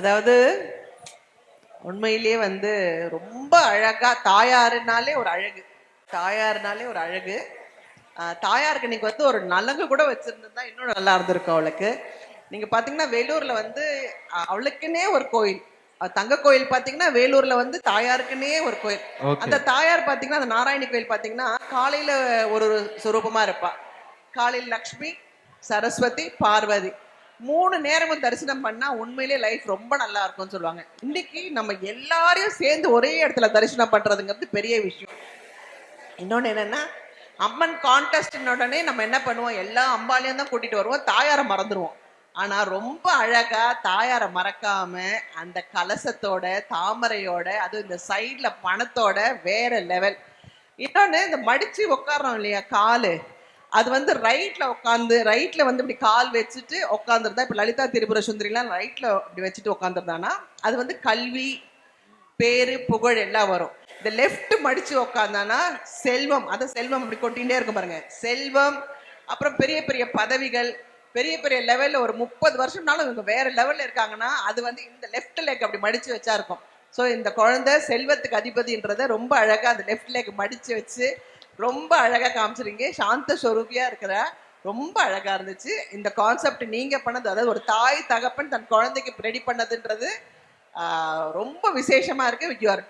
அதாவது உண்மையிலேயே வந்து ரொம்ப அழகா தாயாருனாலே ஒரு அழகு, தாயாருனாலே ஒரு அழகு. தாயாருக்கு இன்னைக்கு வந்து ஒரு நலங்கு கூட வச்சிருந்தா இன்னும் நல்லா இருந்திருக்கும் அவளுக்கு. நீங்க பாத்தீங்கன்னா வேலூர்ல வந்து அவளுக்குன்னே ஒரு கோயில், தங்க கோயில் பாத்தீங்கன்னா வேலூர்ல வந்து தாயாருக்குன்னே ஒரு கோயில். அந்த தாயார் பாத்தீங்கன்னா அந்த நாராயணி கோயில் பாத்தீங்கன்னா காலையில ஒரு சுரூபமா இருப்பா, காலையில் லக்ஷ்மி, சரஸ்வதி, பார்வதி 3 நேரமும் தரிசனம் பண்ணா உண்மையிலே லைஃப் ரொம்ப நல்லா இருக்கும்னு சொல்லுவாங்க. இன்னைக்கு நம்ம எல்லாரையும் சேர்ந்து ஒரே இடத்துல தரிசனம் பண்றதுங்கிறது பெரிய விஷயம். இன்னொன்னு என்னன்னா, அம்மன் கான்டெஸ்ட் உடனே நம்ம என்ன பண்ணுவோம், எல்லா அம்பாலையும் தான் கூட்டிட்டு வருவோம், தாயாரை மறந்துடுவோம். ஆனா ரொம்ப அழகா தாயாரை மறக்காம அந்த கலசத்தோட தாமரையோட அதுவும் இந்த சைட்ல பணத்தோட வேற லெவல். இன்னொன்னு இந்த மடிச்சு உட்காரோம் இல்லையா காலு, அது வந்து ரைட்ல உட்காந்து ரைட்ல வந்து இப்படி கால் வச்சுட்டு உட்காந்துருந்தா, இப்ப லலிதா திரிபுர சுந்தரிலாம் ரைட்ல இப்படி வச்சுட்டு உட்காந்துருந்தானா அது வந்து கல்வி, பேரு, புகழ் எல்லாம் வரும். இந்த லெஃப்ட் மடிச்சு உட்காந்தானா செல்வம், அதை செல்வம் அப்படி கொட்டிகிட்டே இருக்கும் பாருங்க, செல்வம், அப்புறம் பெரிய பெரிய பதவிகள், பெரிய பெரிய லெவல்ல ஒரு 30 வருஷம்னாலும் இவங்க வேற லெவல்ல இருக்காங்கன்னா அது வந்து இந்த லெஃப்ட் லெக் அப்படி மடிச்சு வச்சா இருக்கும். ஸோ இந்த குழந்தை செல்வத்துக்கு அதிபதின்றத ரொம்ப அழகா அந்த லெஃப்ட் லெக் மடிச்சு வச்சு ரொம்ப அழகா காமிச்சிருங்க. சாந்த ஸ்வரூபியா இருக்கிற ரொம்ப அழகா இருந்துச்சு இந்த கான்செப்ட் நீங்க பண்ணது. அதாவது ஒரு தாய் தகப்பன் தன் குழந்தைக்கு ரெடி பண்ணதுன்றது ரொம்ப விசேஷமா இருக்கு. You are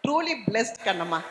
truly blessed Kannamma.